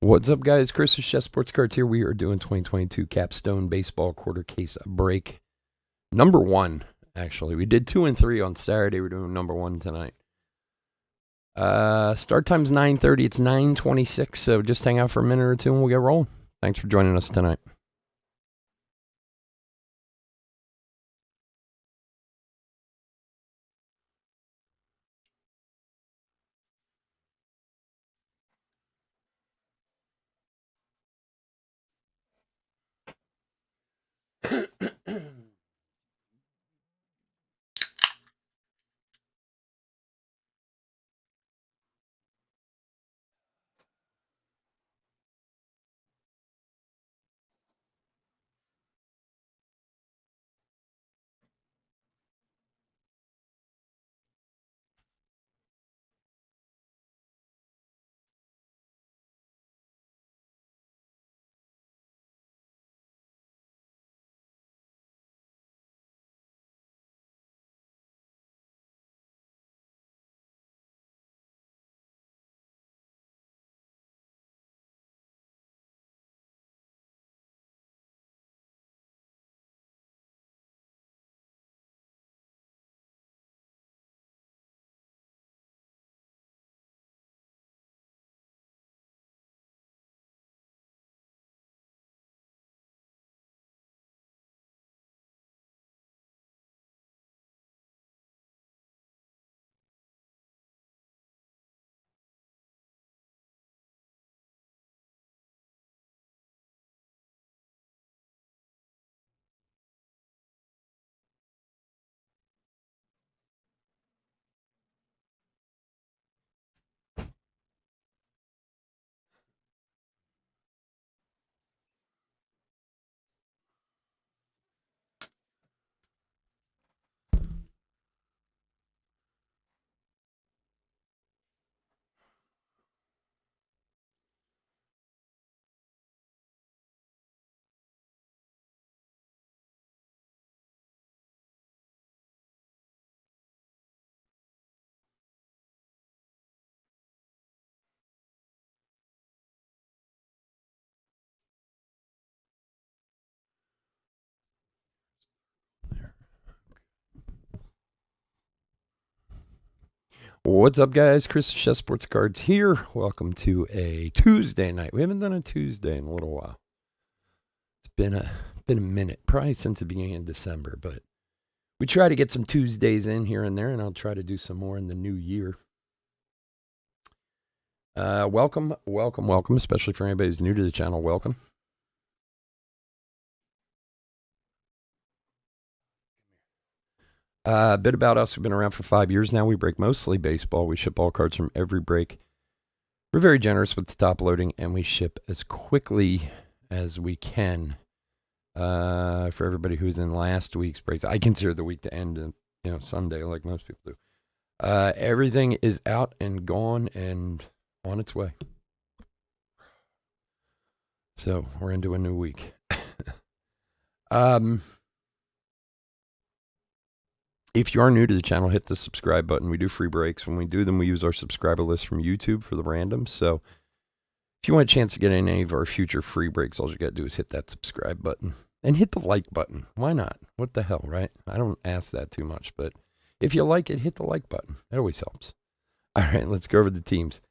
What's up, guys? Chris with Chef Sports Cards here. We are doing 2022 Capstone Baseball Quarter Case Break. Number one, actually. We did 2 and 3 on Saturday. We're doing number one tonight. Start time's 9:30. It's 9:26, so just hang out for a minute or two and we'll get rolling. Thanks for joining us tonight. What's up, guys? Chris with Chef Sports Cards here. Welcome to a Tuesday night. We haven't done a Tuesday in a little while. It's been a minute, probably since the beginning of December, but we try to get some Tuesdays in here and there, and I'll try to do some more in the new year. Welcome, especially for anybody who's new to the channel. Welcome. A bit about us. We've been around for 5 years now. We break mostly baseball. We ship all cards from every break. We're very generous with the top loading, and we ship as quickly as we can. For everybody who's in last week's breaks, I consider the week to end Sunday, like most people do. Everything is out and gone and on its way. So we're into a new week. If you are new to the channel, hit the subscribe button. We do free breaks. When we do them, we use our subscriber list from YouTube for the randoms. So if you want a chance to get any of our future free breaks, all you got to do is hit that subscribe button and hit the like button. Why not? What the hell, right? I don't ask that too much, but if you like it, hit the like button. It always helps. All right, let's go over the teams.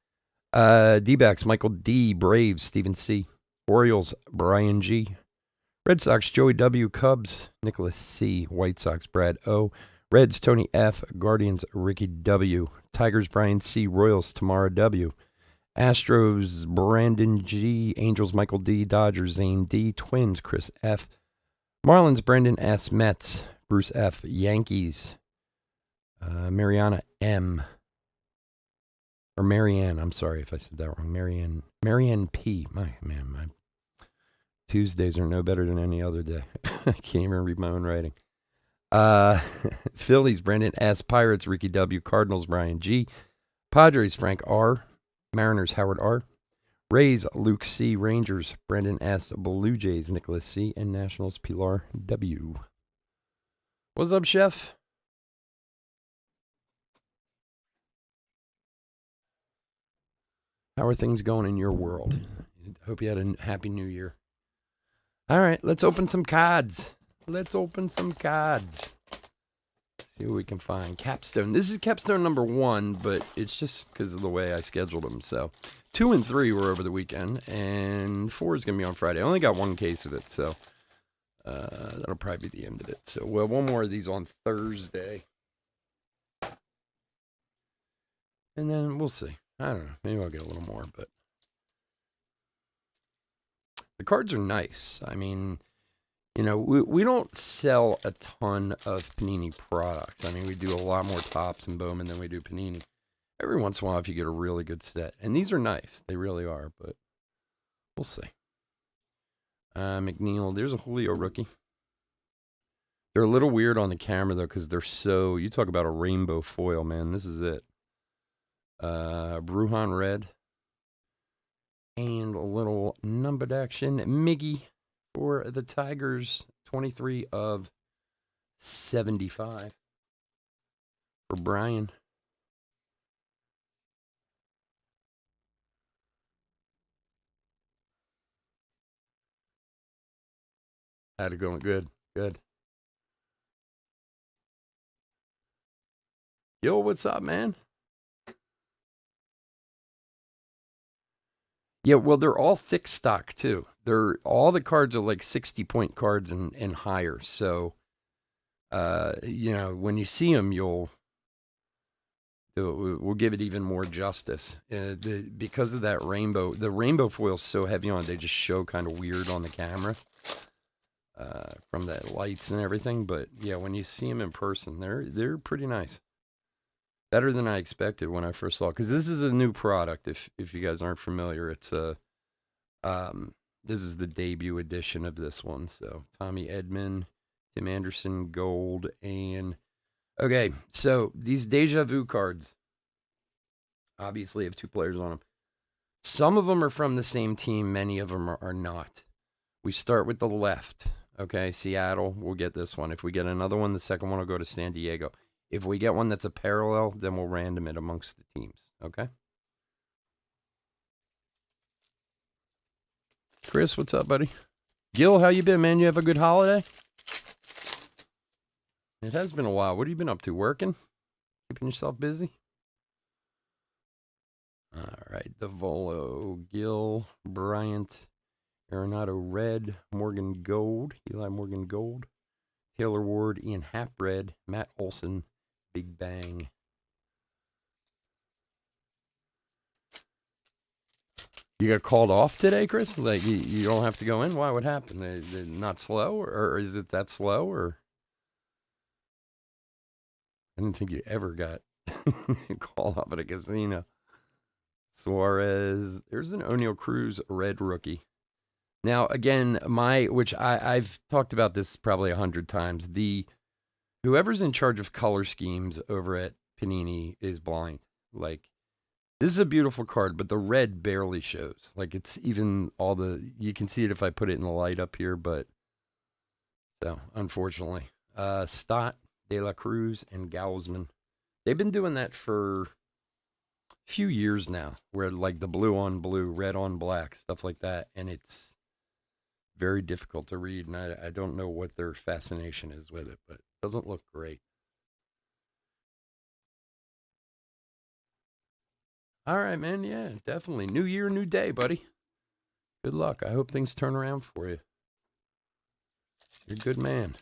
D-backs, Michael D. Braves, Stephen C. Orioles, Brian G. Red Sox, Joey W. Cubs, Nicholas C. White Sox, Brad O. Reds, Tony F. Guardians, Ricky W. Tigers, Brian C. Royals, Tamara W. Astros, Brandon G. Angels, Michael D. Dodgers, Zane D. Twins, Chris F. Marlins, Brendan S. Mets, Bruce F. Yankees, Mariana M. Or Marianne, I'm sorry if I said that wrong. Marianne P. My Tuesdays are no better than any other day. I can't even read my own writing. Phillies, Brendan S. Pirates, Ricky W. Cardinals, Brian G. Padres, Frank R. Mariners, Howard R. Rays, Luke C. Rangers, Brendan S. Blue Jays, Nicholas C. And Nationals, Pilar W. What's up, Chef? How are things going in your world? Hope you had a happy new year. All right, let's open some cards. Let's open some cards. See what we can find. Capstone. This is Capstone number 1, but it's just because of the way I scheduled them. So 2 and 3 were over the weekend, and 4 is going to be on Friday. I only got 1 case of it, so that'll probably be the end of it. So well, 1 more of these on Thursday. And then we'll see. I don't know. Maybe I'll get a little more, but the cards are nice. I mean, you know, we don't sell a ton of Panini products. I mean, we do a lot more Topps and Bowman than we do Panini. Every once in a while, if you get a really good set. And these are nice. They really are, but we'll see. McNeil, there's a Julio rookie. They're a little weird on the camera, though, because they're so... You talk about a rainbow foil, man. This is it. Brujan red. And a little numbered action. Miggy for the Tigers. 23 of 75. For Brian. Had it going good. Good. Yo, what's up, man? Yeah, well, they're all thick stock too. They're all the cards are like 60-point cards and higher. So, you know, when you see them, we'll give it even more justice. Because of that rainbow, the rainbow foil's so heavy on it, they just show kind of weird on the camera from the lights and everything. But yeah, when you see them in person, they're pretty nice. Better than I expected when I first saw it, because this is a new product. If you guys aren't familiar, it's this is the debut edition of this one. So Tommy Edman, Tim Anderson, gold, and okay. So these Deja Vu cards obviously have 2 players on them. Some of them are from the same team. Many of them are not. We start with the left. Okay, Seattle. We'll get this one. If we get another one, the second one will go to San Diego. If we get one that's a parallel, then we'll random it amongst the teams, okay? Chris, what's up, buddy? Gil, how you been, man? You have a good holiday? It has been a while. What have you been up to? Working? Keeping yourself busy? All right, Davolo, Gil, Bryant, Arenado red, Morgan gold, Eli Morgan gold, Taylor Ward, Ian Happ red, Matt Olson, Big Bang. You got called off today, Chris? Like you don't have to go in? Why? What happened? They're not slow, or is it that slow? Or I didn't think you ever got called off at a casino. Suarez. There's an O'Neal Cruz red rookie. Now again, I've talked about this probably 100 times. Whoever's in charge of color schemes over at Panini is blind. Like, this is a beautiful card, but the red barely shows. Like, it's even you can see it if I put it in the light up here, but so unfortunately. Stott, De La Cruz, and Gausman. They've been doing that for a few years now, where like the blue on blue, red on black, stuff like that, and it's very difficult to read, and I don't know what their fascination is with it, but it doesn't look great. All right, man. Yeah, definitely. New year, new day, buddy. Good luck. I hope things turn around for you. You're a good man.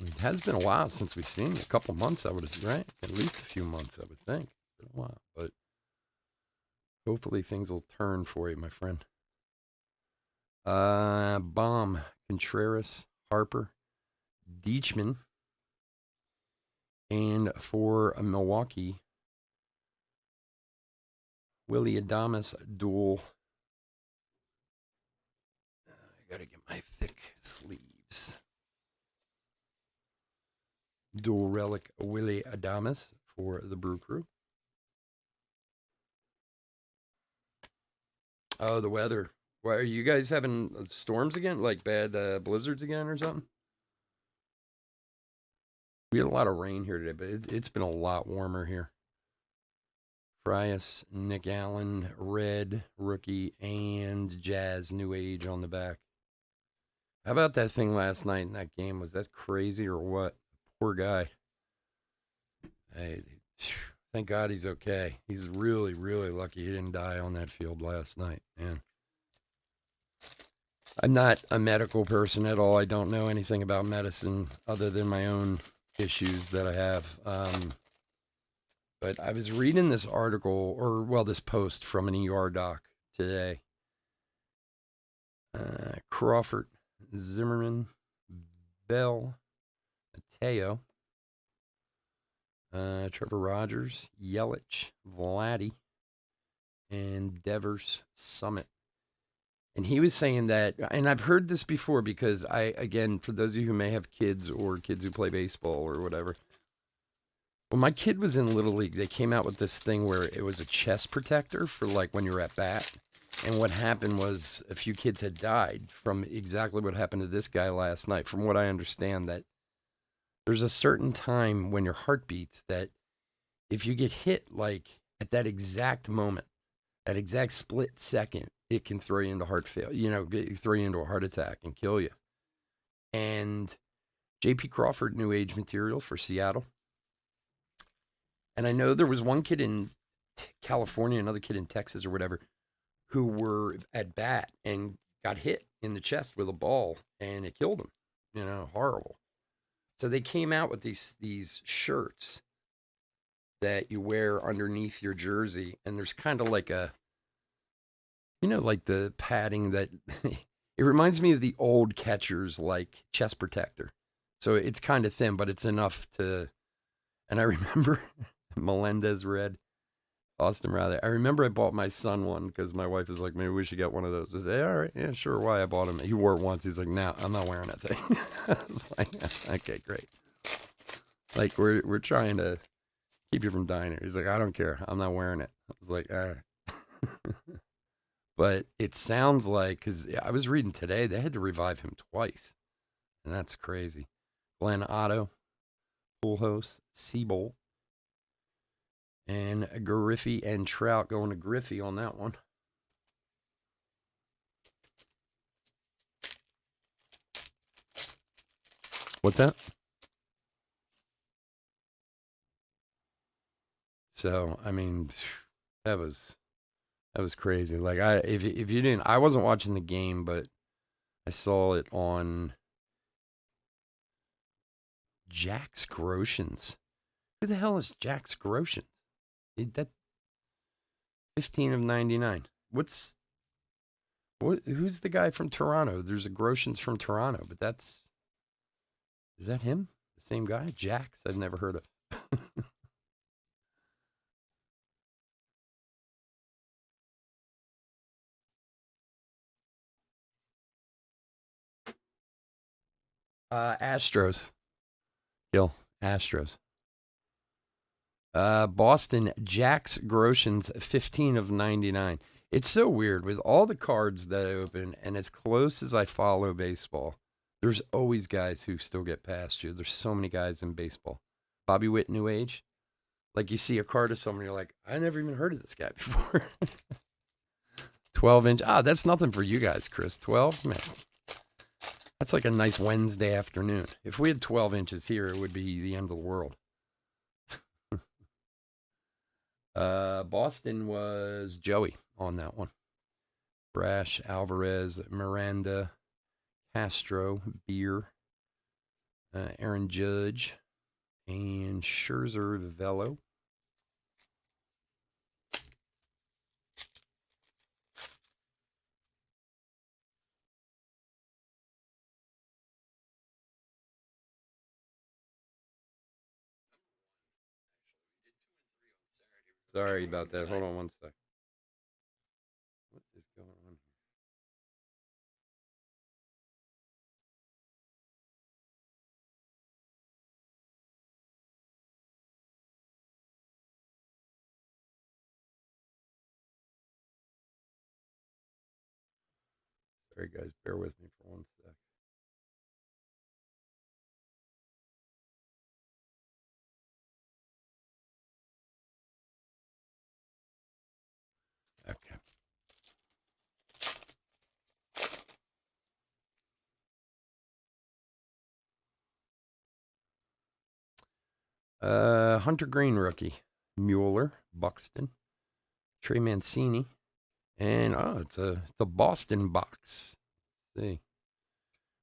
It has been a while since we've seen you. A couple months, I would have, right? At least a few months, I would think. It's been a while, but hopefully things will turn for you, my friend. Baum, Contreras, Harper, Deechman, and for Milwaukee, Willie Adames dual. I gotta get my thick sleeves. Dual relic Willie Adames for the Brew Crew. Oh, the weather. Why are you guys having storms again? Like bad blizzards again or something? We had a lot of rain here today, but it's been a lot warmer here. Frias, Nick Allen, Red, Rookie, and Jazz New Age on the back. How about that thing last night in that game? Was that crazy or what? Poor guy. Hey, thank God he's okay. He's really, really lucky he didn't die on that field last night, man. I'm not a medical person at all. I don't know anything about medicine other than my own issues that I have. But I was reading this article, or well, this post from an ER doc today. Crawford, Zimmerman, Bell, Mateo, Trevor Rogers, Yelich, Vladdy, and Devers Summit. And he was saying that, and I've heard this before because again, for those of you who may have kids or kids who play baseball or whatever, when my kid was in Little League, they came out with this thing where it was a chest protector for like when you're at bat. And what happened was a few kids had died from exactly what happened to this guy last night. From what I understand, that there's a certain time when your heart beats that if you get hit like at that exact moment, that exact split second, it can throw you into heart failure, throw you into a heart attack and kill you. And J.P. Crawford, new age material for Seattle. And I know there was one kid in California, another kid in Texas or whatever, who were at bat and got hit in the chest with a ball and it killed them. Horrible. So they came out with these shirts that you wear underneath your jersey, and there's kind of like like the padding that it reminds me of the old catchers like chest protector. So it's kind of thin, but it's enough to. And I remember Melendez red, Austin Rather. I remember I bought my son one because my wife was like, maybe we should get one of those. I said, all right, yeah, sure. Why? I bought him. He wore it once. He's like, no, I'm not wearing that thing. I was like, okay, great. Like we're trying to keep you from dying here. He's like, I don't care. I'm not wearing it. I was like, all right. But it sounds like, because I was reading today, they had to revive him twice. And that's crazy. Glenn Otto, Pujols, Seabolt, and Griffey and Trout going to Griffey on that one. What's that? So, I mean, that was crazy. Like if you didn't, I wasn't watching the game, but I saw it on Jack's Groshans. Who the hell is Jack's Groshans? That 15 of 99. Who's the guy from Toronto? There's a Groshans from Toronto, but is that him? The same guy? Jax? I've never heard of. Astros. Kill. Astros. Boston, Jax Groshans, 15 of 99. It's so weird with all the cards that I open, and as close as I follow baseball, there's always guys who still get past you. There's so many guys in baseball. Bobby Witt, New Age. Like you see a card of someone, you're like, I never even heard of this guy before. 12-inch. That's nothing for you guys, Chris. 12? Man. That's like a nice Wednesday afternoon. If we had 12 inches here, it would be the end of the world. Boston was Joey on that one. Brash, Alvarez, Miranda, Castro, Beer, Aaron Judge, and Scherzer Velo. Sorry about that. Hold on one sec. What is going on here? Sorry, guys. Bear with me for one sec. Hunter Green rookie. Mueller, Buxton, Trey Mancini, and it's a Boston box. Let's see,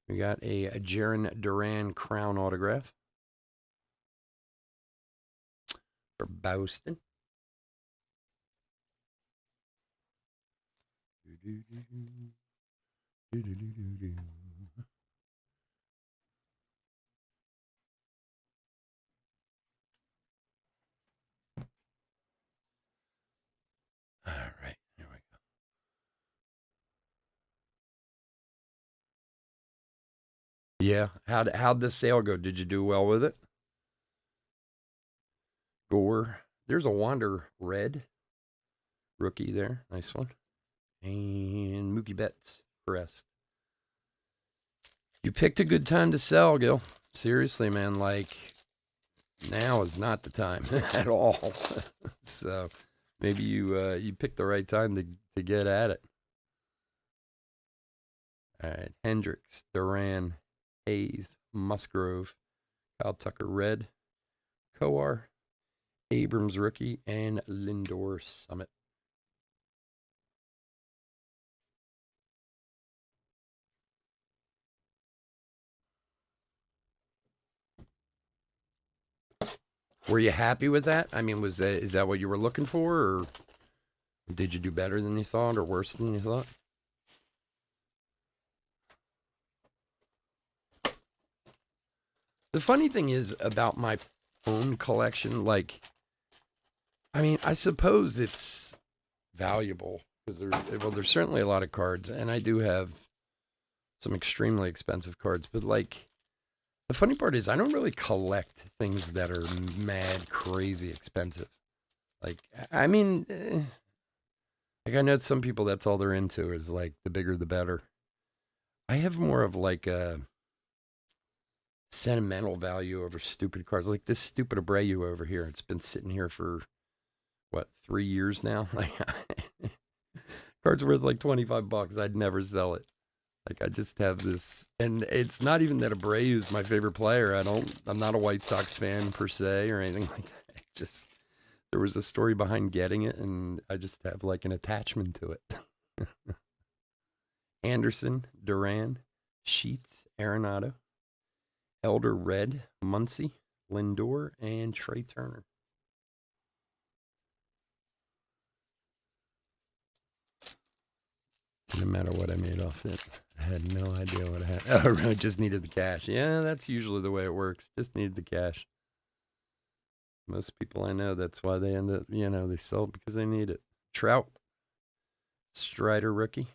we got a Jaron Duran crown autograph for Boston. All right, here we go. Yeah, how'd the sale go? Did you do well with it? Gore. There's a Wander Red rookie there. Nice one. And Mookie Betts Crest. You picked a good time to sell, Gil. Seriously, man. Like, now is not the time at all. So maybe you picked the right time to get at it. All right, Hendricks, Duran, Hayes, Musgrove, Kyle Tucker Red, Coar, Abrams rookie, and Lindor Summit. Were you happy with that? I mean, is that what you were looking for, or did you do better than you thought, or worse than you thought? The funny thing is about my own collection, like, I mean, I suppose it's valuable because there's certainly a lot of cards, and I do have some extremely expensive cards, but like, the funny part is I don't really collect things that are mad crazy expensive. Like, I mean, like I know some people that's all they're into is like the bigger the better. I have more of like a sentimental value over stupid cards. Like this stupid Abreu over here. It's been sitting here for what, 3 years now? Like cards worth like $25. I'd never sell it. Like I just have this, and it's not even that Abreu is my favorite player. I'm not a White Sox fan per se or anything like that. It just there was a story behind getting it, and I just have like an attachment to it. Anderson, Duran, Sheets, Arenado, Elder Red, Muncy, Lindor, and Trey Turner. No matter what I made off it, I had no idea what I had. Oh, really? Just needed the cash. Yeah, that's usually the way it works. Just needed the cash. Most people I know, that's why they end up, they sell it because they need it. Trout, Strider rookie.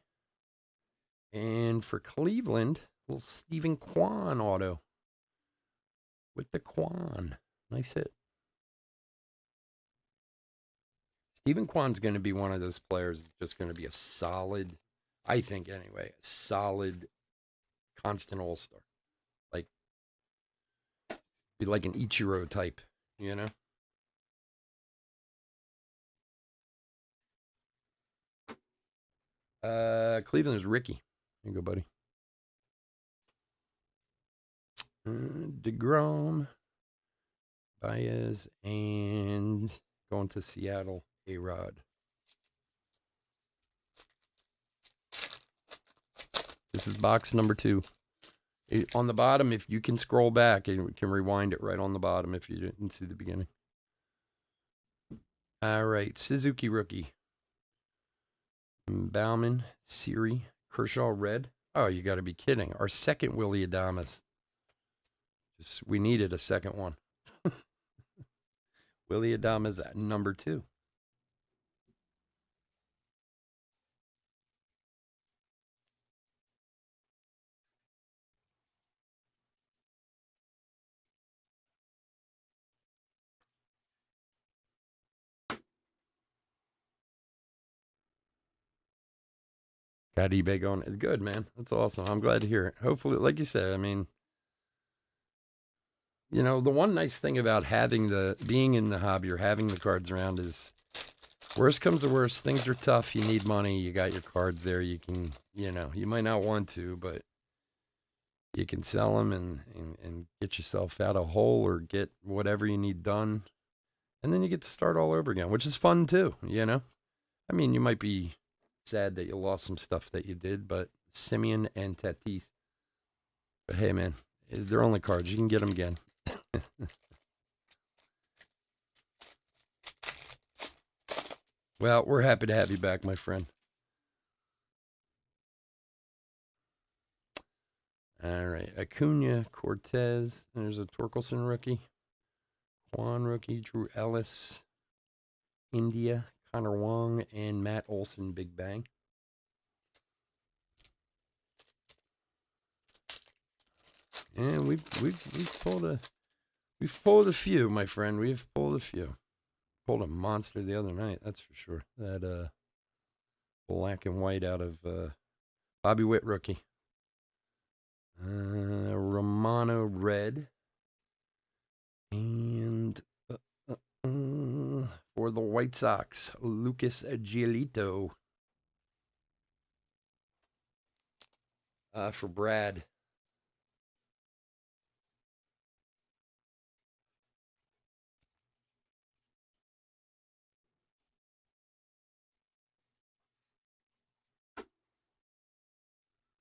And for Cleveland, little Stephen Kwan auto with the Kwan. Nice hit. Stephen Kwan's going to be one of those players that's just going to be a solid, I think anyway, a solid, constant all-star. Like, be like an Ichiro type, you know? Cleveland is Ricky. There you go, buddy. DeGrom, Baez, and going to Seattle, A-Rod. This is box number 2. On the bottom, if you can scroll back, and we can rewind it right on the bottom if you didn't see the beginning. All right, Suzuki rookie. Bauman, Siri, Kershaw red. Oh, you got to be kidding. Our second Willie Adames. We needed a second one. Willie Adames at number 2. Got eBay going. It's good, man. That's awesome. I'm glad to hear it. Hopefully, like you said, I mean, the one nice thing about being in the hobby or having the cards around is, worst comes to worst, things are tough. You need money. You got your cards there. You can, you might not want to, but You can sell them and get yourself out of a hole or get whatever you need done. And then you get to start all over again, which is fun too, you know? I mean, you might be sad that you lost some stuff that you did, but Simeon and Tatis. But hey, man, they're only cards. You can get them again. Well, we're happy to have you back, my friend. All right. Acuna, Cortez. There's a Torkelson rookie. Juan rookie. Drew Ellis. India. Connor Wong. And Matt Olson, Big Bang. And we've pulled a few, my friend. We've pulled a few. Pulled a monster the other night, that's for sure. That black and white out of Bobby Witt rookie. Romano red. And for the White Sox, Lucas Giolito. For Brad.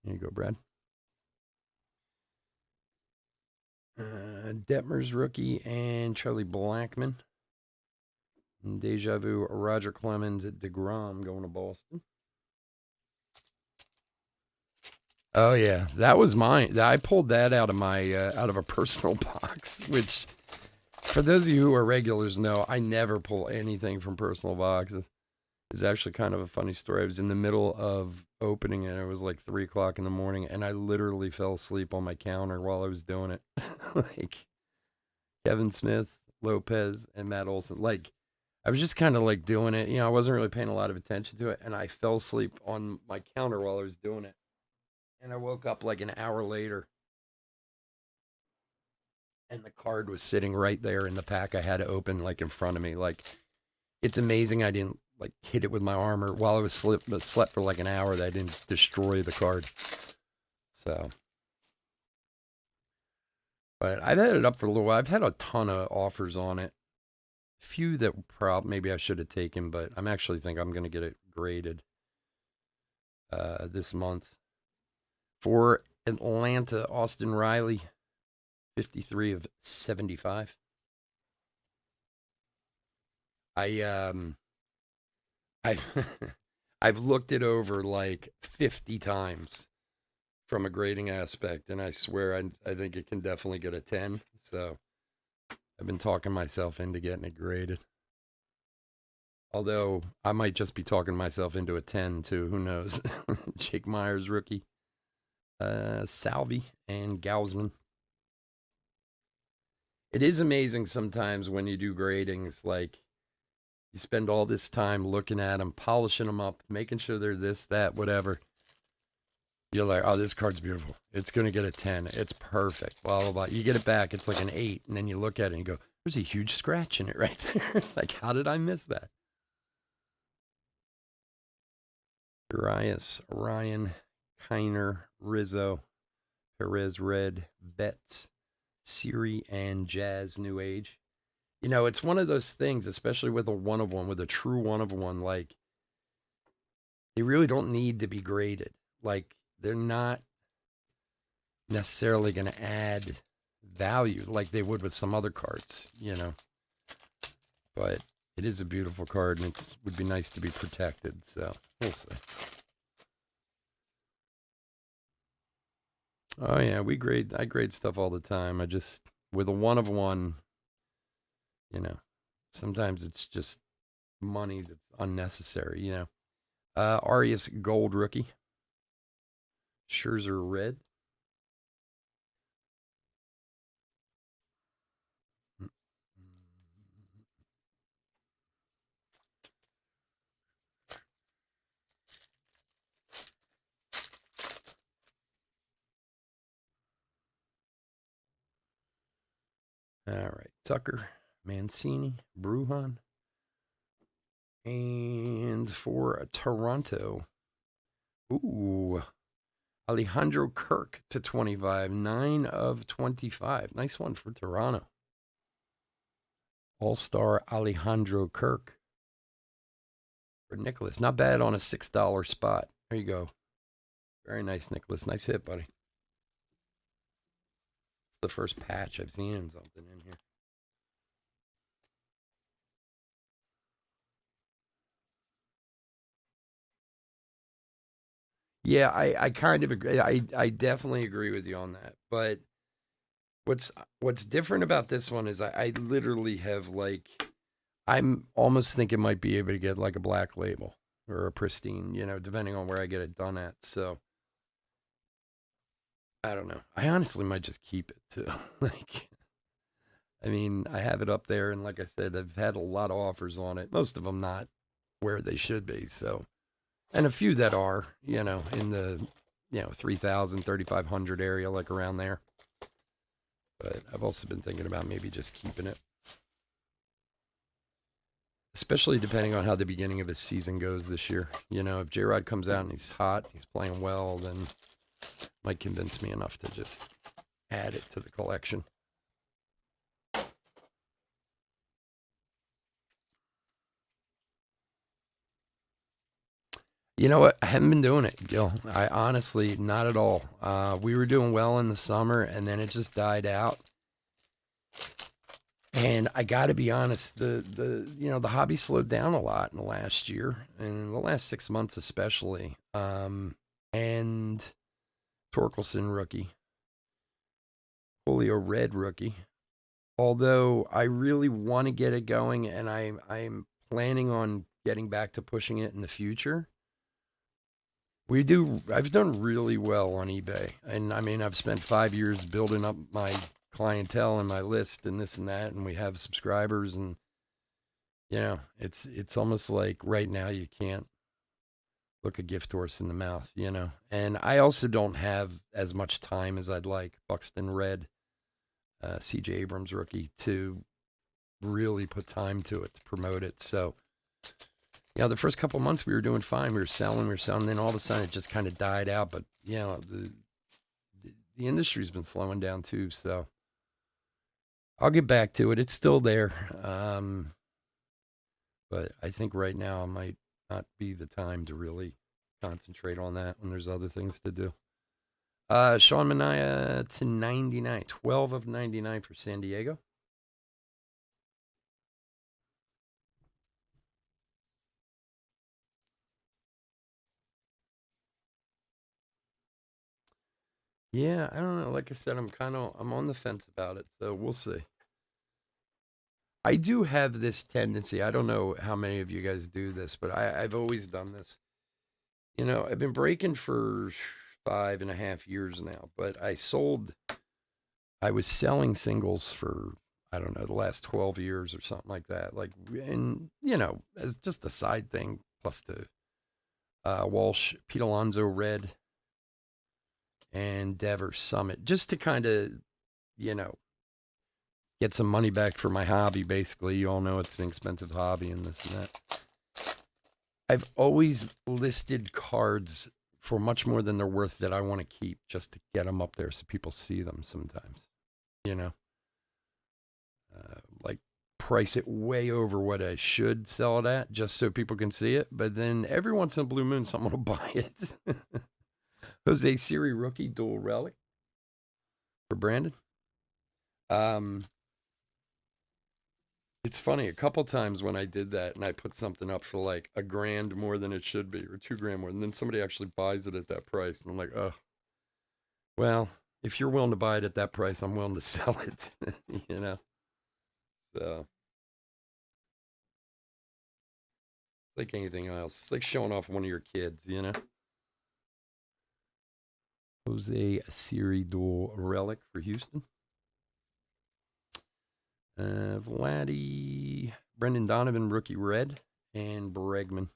Here you go, Brad. Detmer's rookie and Charlie Blackmon. And Deja Vu, Roger Clemens at DeGrom going to Boston. Oh yeah, that was mine. I pulled that out of my out of a personal box, which for those of you who are regulars know, I never pull anything from personal boxes. It's actually kind of a funny story. I was in the middle of opening it. It was like 3:00 in the morning, and I literally fell asleep on my counter while I was doing it. Like Kevin Smith, Lopez, and Matt Olson. Like I was just kind of like doing it. You know, I wasn't really paying a lot of attention to it, and I fell asleep on my counter while I was doing it. And I woke up like an hour later, and the card was sitting right there in the pack I had to open, like in front of me. Like it's amazing I didn't like hit it with my armor while I was slept for like an hour. That I didn't destroy the card. So, but I've had it up for a little while. I've had a ton of offers on it. Few that maybe I should have taken, but I'm actually think I'm going to get it graded this month. For Atlanta, Austin Riley, 53 of 75. I I've looked it over like 50 times from a grading aspect, and I swear I think it can definitely get a 10. So I've been talking myself into getting it graded. Although I might just be talking myself into a 10 too. Who knows? Jake Myers rookie, Salvi and Gausman. It is amazing sometimes when you do gradings, like you spend all this time looking at them, polishing them up, making sure they're this, that, whatever. You're like, oh, this card's beautiful. It's going to get a 10. It's perfect. Blah, blah, blah. You get it back. It's like an 8. And then you look at it and you go, there's a huge scratch in it right there. Like, how did I miss that? Urias, Ryan, Kiner, Rizzo, Perez Red, Betts, Siri, and Jazz New Age. You know, it's one of those things, especially with a one of one, with a true one of one, like, they really don't need to be graded. Like, they're not necessarily going to add value like they would with some other cards, you know. But it is a beautiful card, and it would be nice to be protected. So we'll see. Oh yeah, I grade stuff all the time. I just with a one of one, you know, sometimes it's just money that's unnecessary, you know. Arias Gold rookie. Scherzer red. All right, Tucker, Mancini, Brujan, and for Toronto. Ooh, Alejandro Kirk to 25. 9 of 25. Nice one for Toronto. All-Star Alejandro Kirk for Nicholas. Not bad on a $6 spot. There you go. Very nice, Nicholas. Nice hit, buddy. It's the first patch I've seen in something in here. Yeah, I kind of agree. I definitely agree with you on that. But what's different about this one is I literally have like I'm almost thinking might be able to get like a black label or a pristine, depending on where I get it done at. So I don't know. I honestly might just keep it too. Like, I mean, I have it up there, and like I said, I've had a lot of offers on it. Most of them not where they should be. So, and a few that are, in the 3,000, 3,500 area, like around there. But I've also been thinking about maybe just keeping it, especially depending on how the beginning of his season goes this year. If J Rod comes out and he's hot, he's playing well, then might convince me enough to just add it to the collection. You know what? I haven't been doing it, Gil. I honestly, not at all. We were doing well in the summer, and then it just died out. And I got to be honest, the hobby slowed down a lot in the last year, and in the last 6 months especially. And Torkelson rookie, Julio Red rookie. Although I really want to get it going, and I'm planning on getting back to pushing it in the future. I've done really well on eBay. And I mean, I've spent 5 years building up my clientele and my list and this and that. And we have subscribers, and, it's almost like right now you can't look a gift horse in the mouth, And I also don't have as much time as I'd like. Buxton Red, CJ Abrams rookie, to really put time to it to promote it. So, the first couple of months we were doing fine. We were selling. Then all of a sudden it just kind of died out. But, the industry's been slowing down too. So I'll get back to it. It's still there. But I think right now might not be the time to really concentrate on that when there's other things to do. Sean Manaea to 99. 12 of 99 for San Diego. Yeah, I don't know. Like I said, I'm on the fence about it, so we'll see. I do have this tendency. I don't know how many of you guys do this, but I've always done this. I've been breaking for 5.5 years now, but I was selling singles for, I don't know, the last 12 years or something like that. Like, and, as just a side thing, plus the Walsh, Pete Alonso Red, and Devers Summit, just to kind of, get some money back for my hobby, basically. You all know it's an expensive hobby and this and that. I've always listed cards for much more than they're worth that I want to keep, just to get them up there so people see them sometimes, like price it way over what I should sell it at just so people can see it. But then every once in a blue moon, someone will buy it. Jose Siri rookie dual relic for Brandon. It's funny, a couple times when I did that and I put something up for like $1,000 more than it should be, or $2,000 more, and then somebody actually buys it at that price, and I'm like, oh, well, if you're willing to buy it at that price, I'm willing to sell it, So, like anything else, it's like showing off one of your kids, Jose Siri dual relic for Houston. Vladdy, Brendan Donovan rookie red, and Bregman.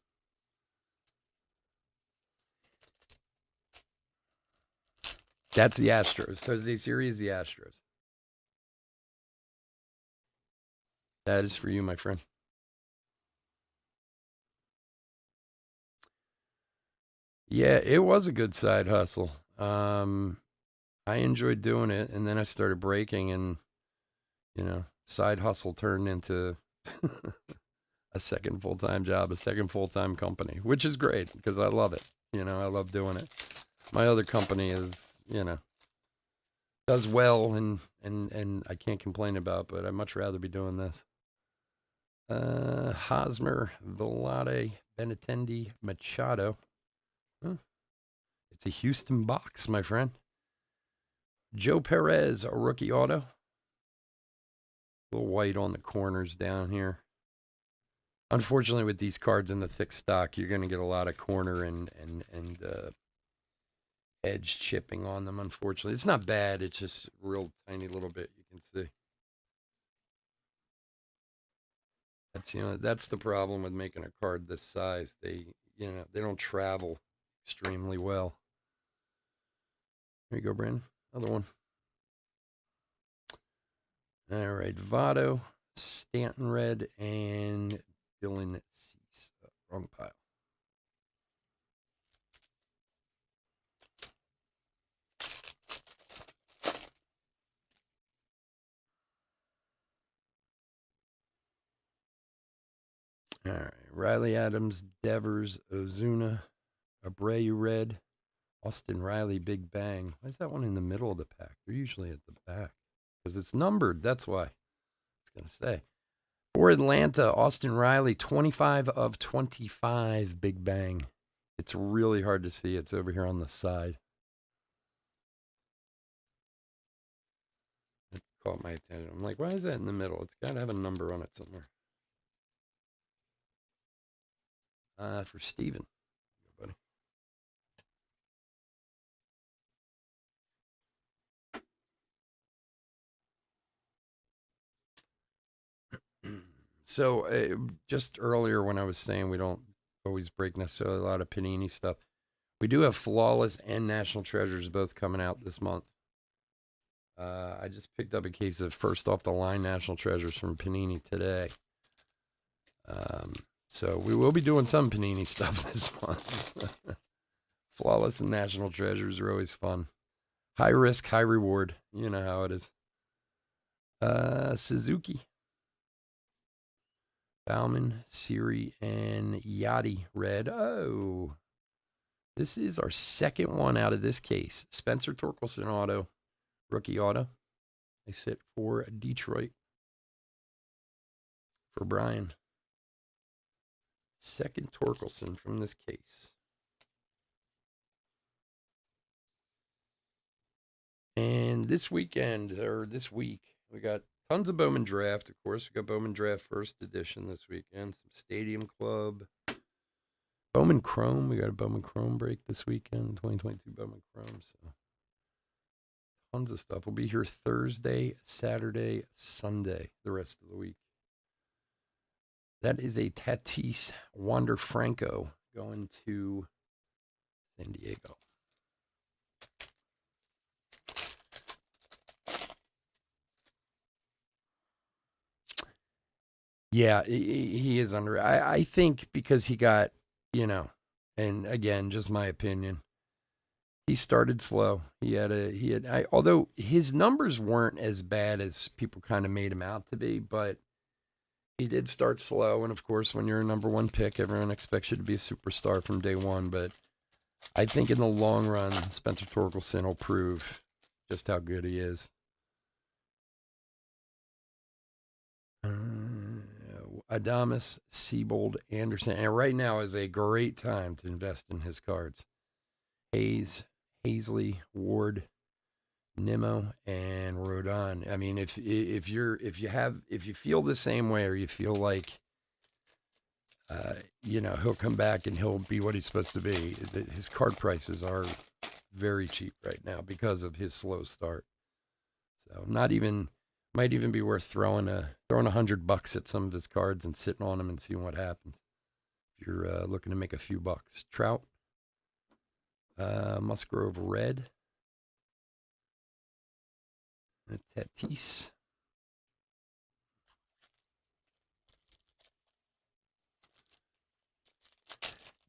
That's the Astros. Jose Siri is the Astros. That is for you, my friend. Yeah, it was a good side hustle. I enjoyed doing it, and then I started breaking, and side hustle turned into a second full time job, a second full time company, which is great because I love it. I love doing it. My other company is, does well, and I can't complain about, but I'd much rather be doing this. Hosmer, Velade, Benintendi, Machado. Huh. It's a Houston box, my friend. Joe Perez, a rookie auto. A little white on the corners down here. Unfortunately, with these cards in the thick stock, you're going to get a lot of corner and edge chipping on them. Unfortunately, it's not bad. It's just real tiny little bit. You can see. That's the problem with making a card this size. They don't travel extremely well. Here you go, Brandon. Another one. All right, Votto, Stanton Red, and Dylan Cease. Wrong pile. All right, Riley Adams, Devers, Ozuna, Abreu Red, Austin Riley, Big Bang. Why is that one in the middle of the pack? They're usually at the back because it's numbered. That's why. I was going to say. For Atlanta, Austin Riley, 25 of 25, Big Bang. It's really hard to see. It's over here on the side. It caught my attention. I'm like, why is that in the middle? It's got to have a number on it somewhere. For Steven. Buddy. So just earlier when I was saying we don't always break necessarily a lot of Panini stuff, we do have Flawless and National Treasures both coming out this month. I just picked up a case of first off the line National Treasures from Panini today. So we will be doing some Panini stuff this month. Flawless and National Treasures are always fun. High risk, high reward. You know how it is. Suzuki, Bauman, Siri, and Yachty Red. Oh, this is our second one out of this case. Spencer Torkelson auto, rookie auto. They sit for Detroit. For Brian. Second Torkelson from this case. And this weekend, or this week, we got tons of Bowman Draft. Of course, we got Bowman Draft first edition this weekend. Some Stadium Club. Bowman Chrome. We got a Bowman Chrome break this weekend. 2022 Bowman Chrome. So tons of stuff. We'll be here Thursday, Saturday, Sunday, the rest of the week. That is a Tatis Wander Franco going to San Diego. Yeah, he is under. I think because he got, and again, just my opinion, he started slow. Although his numbers weren't as bad as people kind of made him out to be, but he did start slow. And of course, when you're a number one pick, everyone expects you to be a superstar from day one. But I think in the long run, Spencer Torkelson will prove just how good he is. Adames, Siebold, Anderson. And right now is a great time to invest in his cards. Hayes, Hazley, Ward, Nimmo, and Rodon. I mean, if you feel the same way, or you feel like he'll come back and he'll be what he's supposed to be. His card prices are very cheap right now because of his slow start. So might even be worth throwing $100 at some of his cards and sitting on them and seeing what happens. If you're looking to make a few bucks. Trout, Musgrove Red, Tatis.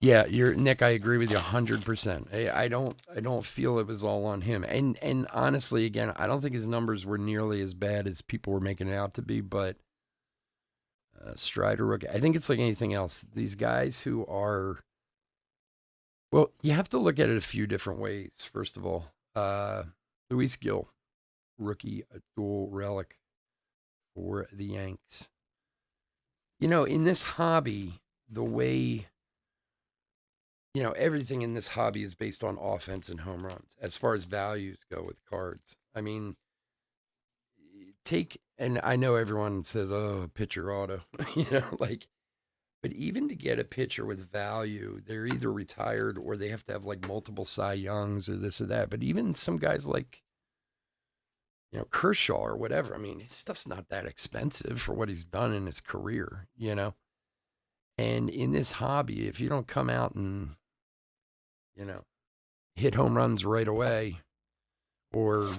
Yeah, you're Nick. I agree with you 100%. I don't feel it was all on him. And honestly, again, I don't think his numbers were nearly as bad as people were making it out to be. But Strider rookie, I think it's like anything else. These guys who are well, you have to look at it a few different ways. First of all, Luis Gill, rookie, a dual relic for the Yanks. In this hobby, the way everything in this hobby is based on offense and home runs as far as values go with cards. I mean, and I know everyone says, oh, pitcher auto, like, but even to get a pitcher with value, they're either retired or they have to have like multiple Cy Youngs or this or that. But even some guys like, Kershaw or whatever, I mean, his stuff's not that expensive for what he's done in his career. And in this hobby, if you don't come out and, you know, hit home runs right away or,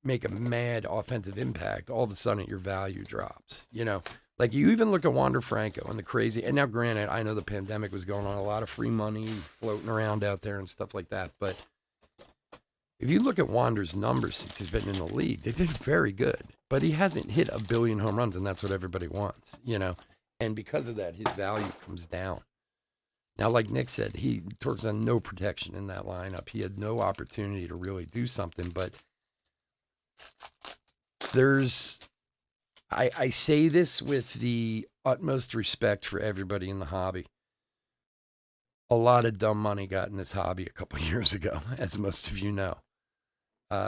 make a mad offensive impact, all of a sudden your value drops. Like you even look at Wander Franco and the crazy, and now granted, I know the pandemic was going on, a lot of free money floating around out there and stuff like that. But if you look at Wander's numbers since he's been in the league, they've been very good. But he hasn't hit a billion home runs, and that's what everybody wants. And because of that, his value comes down. Now, like Nick said, he Torques on no protection in that lineup. He had no opportunity to really do something. But I say this with the utmost respect for everybody in the hobby. A lot of dumb money got in this hobby a couple of years ago, as most of you know.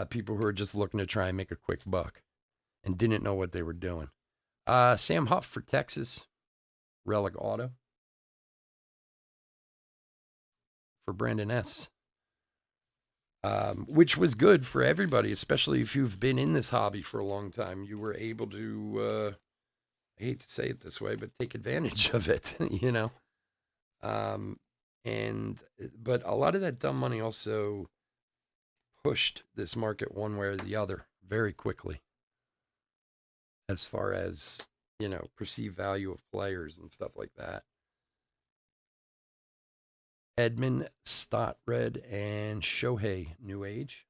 People who are just looking to try and make a quick buck and didn't know what they were doing. Sam Huff for Texas, relic auto. For Brandon S., which was good for everybody, especially if you've been in this hobby for a long time. You were able to, I hate to say it this way, but take advantage of it. But a lot of that dumb money also pushed this market one way or the other very quickly as far as, perceived value of players and stuff like that. Edmund, Stott Red, and Shohei New Age.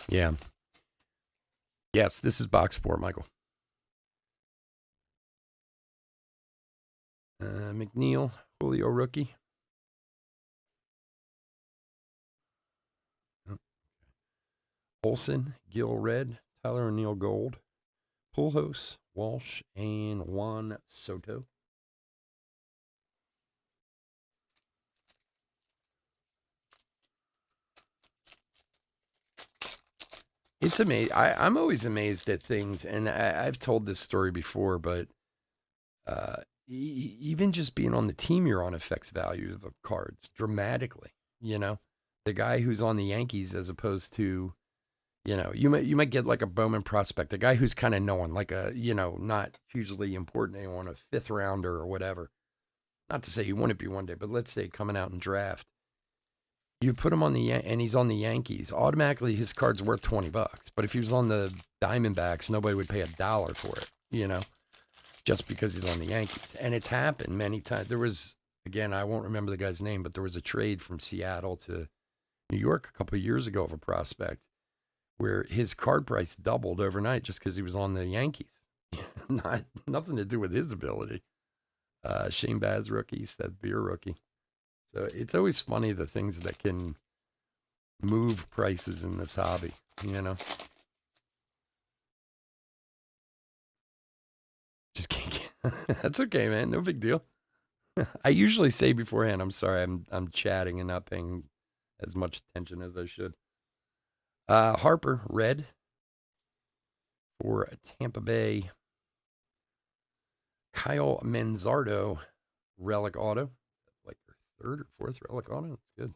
Yeah. Yes, this is box 4, Michael. McNeil, Julio rookie. Olson, Gil Red, Tyler O'Neill Gold, Pujols, Walsh, and Juan Soto. It's amazing. I'm always amazed at things, and I've told this story before, but even just being on the team you're on affects value of the cards dramatically. The guy who's on the Yankees as opposed to, you might get like a Bowman prospect, a guy who's kind of known, like a not hugely important anyone, a fifth rounder or whatever. Not to say he wouldn't be one day, but let's say coming out in draft, you put him on and he's on the Yankees. Automatically, his card's worth $20. But if he was on the Diamondbacks, nobody would pay $1 for it. Just because he's on the Yankees. And it's happened many times. There was, again, I won't remember the guy's name, but there was a trade from Seattle to New York a couple of years ago of a prospect where his card price doubled overnight just because he was on the Yankees. Nothing to do with his ability. Shane Baz rookie, Seth Beer rookie. So it's always funny the things that can move prices in this hobby. Just can't get. That's okay, man. No big deal. I usually say beforehand, I'm sorry, I'm chatting and not paying as much attention as I should. Harper, red for Tampa Bay. Kyle Manzardo, relic auto. Like your third or fourth relic auto. That's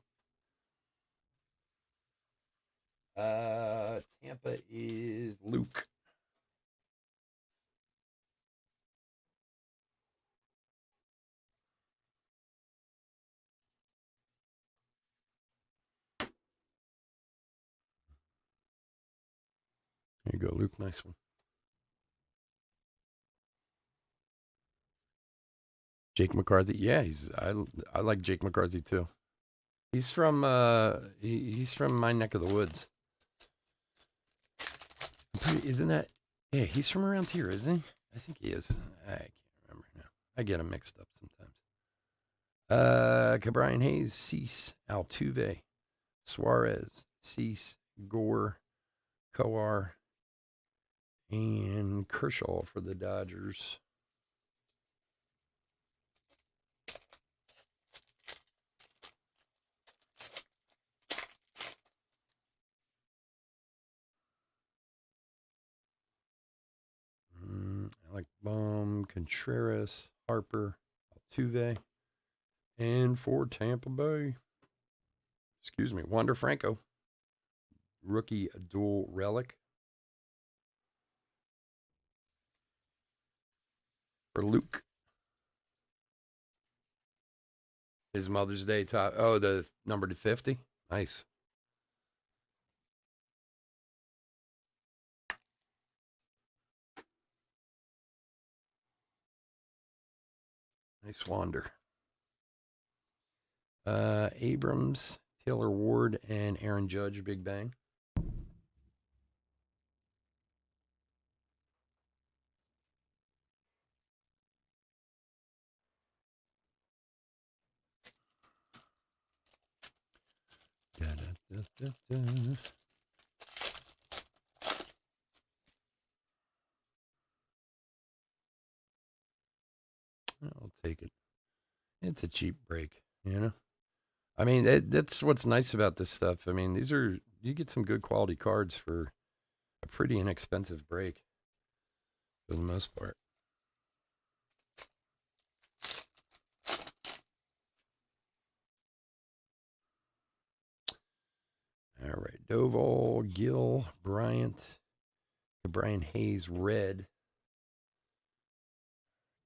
good. Tampa is Luke. There you go, Luke. Nice one. Jake McCarthy. Yeah, I like Jake McCarthy too. He's from he's from my neck of the woods. Isn't that? Yeah, he's from around here, isn't he? I think he is. I can't remember now. I get him mixed up sometimes. Cabrian Hayes, Cease, Altuve, Suarez, Cease, Gore, Coar, and Kershaw for the Dodgers. I like Baum, Contreras, Harper, Altuve, and for Tampa Bay, excuse me, Wander Franco, rookie dual relic for Luke. His Mother's Day top. Oh, the number to 50. Nice. Nice Wander. Abrams, Taylor Ward, and Aaron Judge, Big Bang. Da, da, da, da. I'll take it. It's a cheap break, you know? I mean, that's what's nice about this stuff. I mean, you get some good quality cards for a pretty inexpensive break for the most part. All right. Doval, Gill, Bryant, Brian Hayes, red.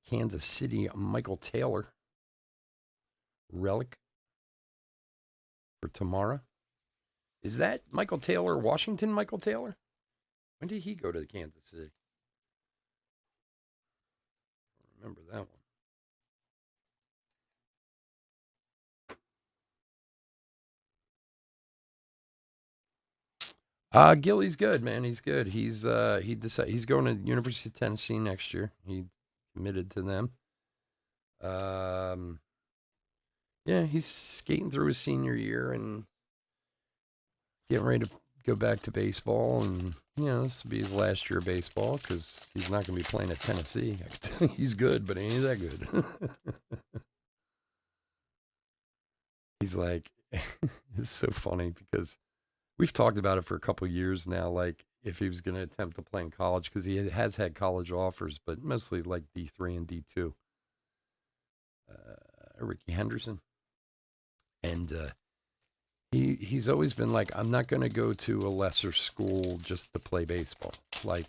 Kansas City, Michael Taylor, relic for Tamara. Is that Michael Taylor, Washington Michael Taylor? When did he go to Kansas City? I remember that one. Gilly's good, man. He's good. He's he's going to University of Tennessee next year. He committed to them. Yeah, he's skating through his senior year and getting ready to go back to baseball. And this will be his last year of baseball because he's not going to be playing at Tennessee. I can tell you he's good, but ain't that good. He's like, it's so funny because we've talked about it for a couple years now. Like if he was going to attempt to play in college because he has had college offers, but mostly like D3 and D2. Ricky Henderson, and he's always been like, I'm not going to go to a lesser school just to play baseball. Like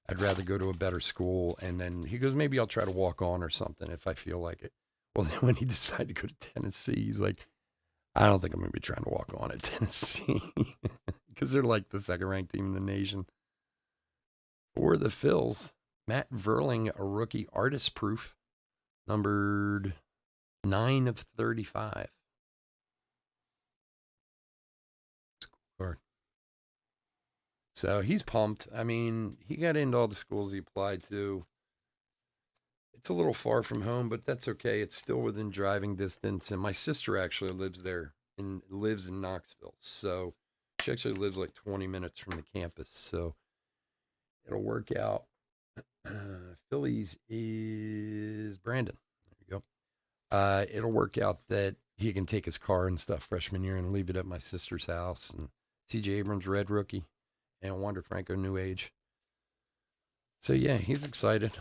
I'd rather go to a better school. And then he goes, maybe I'll try to walk on or something if I feel like it. Well, then when he decided to go to Tennessee, he's like, I don't think I'm going to be trying to walk on at Tennessee because they're like the second ranked team in the nation. For the Phils, Matt Verling, a rookie artist proof, numbered 9 of 35. Card. So he's pumped. I mean, he got into all the schools he applied to. It's a little far from home, but that's okay. It's still within driving distance. And my sister actually lives there and lives in Knoxville. So she actually lives like 20 minutes from the campus. So it'll work out. Phillies is Brandon. There you go. It'll work out that he can take his car and stuff freshman year and leave it at my sister's house. And CJ Abrams, red rookie, and Wander Franco, new age. So yeah, he's excited.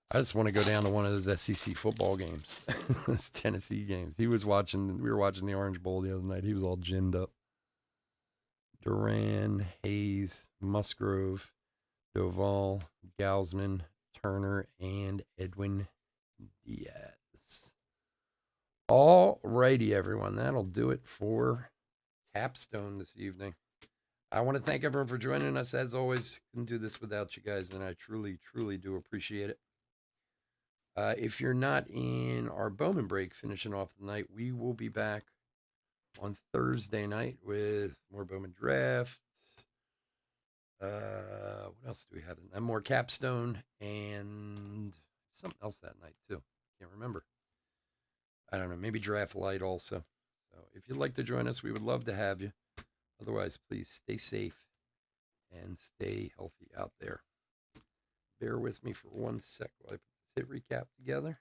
I just want to go down to one of those SEC football games, those Tennessee games. We were watching the Orange Bowl the other night. He was all ginned up. Duran, Hayes, Musgrove, Doval, Gausman, Turner, and Edwin Diaz. All righty, everyone. That'll do it for Capstone this evening. I want to thank everyone for joining us. As always, couldn't do this without you guys, and I truly, truly do appreciate it. If you're not in our Bowman break finishing off the night, we will be back on Thursday night with more Bowman draft. What else do we have? And more Capstone and something else that night too. Can't remember. I don't know. Maybe Draft Light also. So if you'd like to join us, we would love to have you. Otherwise, please stay safe and stay healthy out there. Bear with me for 1 sec while I put this hit recap together.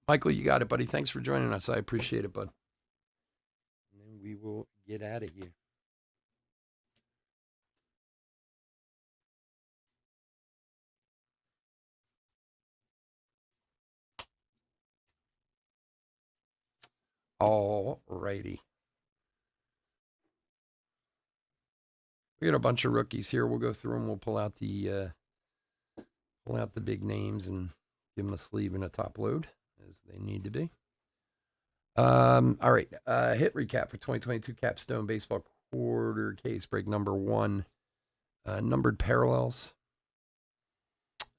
Michael, you got it, buddy. Thanks for joining us. I appreciate it, bud. And then we will get out of here. All righty. We got a bunch of rookies here. We'll go through them. We'll pull out the big names and give them a sleeve and a top load as they need to be. All right. Hit recap for 2022 Capstone Baseball quarter case break number 1. Numbered parallels.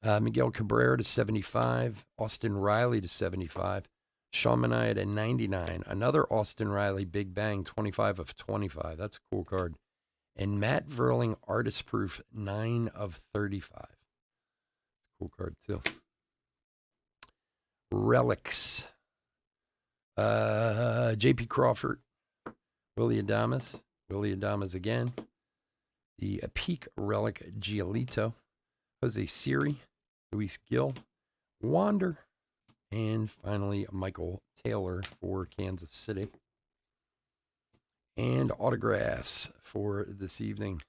Miguel Cabrera to 75. Austin Riley to 75. Sean Manaea to 99. Another Austin Riley Big Bang 25 of 25. That's a cool card. And Matt Verling Artist Proof 9 of 35. Cool card too. Relics. J.P. Crawford. Willie Adames again. The Peak Relic Giolito. Jose Siri. Luis Gil. Wander. And finally, Michael Taylor for Kansas City. And autographs for this evening.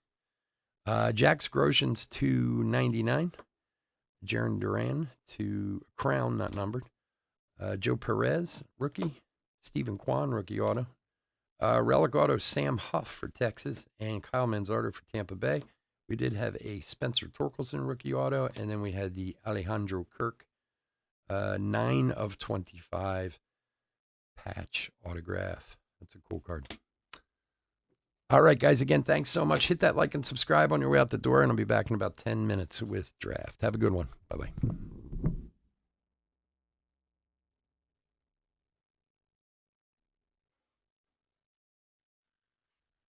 Jax Groshans to 99. Jaron Duran to Crown, not numbered. Joe Perez, rookie. Stephen Kwan, rookie auto. Relic auto, Sam Huff for Texas. And Kyle Manzardo for Tampa Bay. We did have a Spencer Torkelson rookie auto. And then we had the Alejandro Kirk 9 of 25 patch autograph. That's a cool card. All right, guys. Again, thanks so much. Hit that like and subscribe on your way out the door, and I'll be back in about 10 minutes with draft. Have a good one. Bye-bye.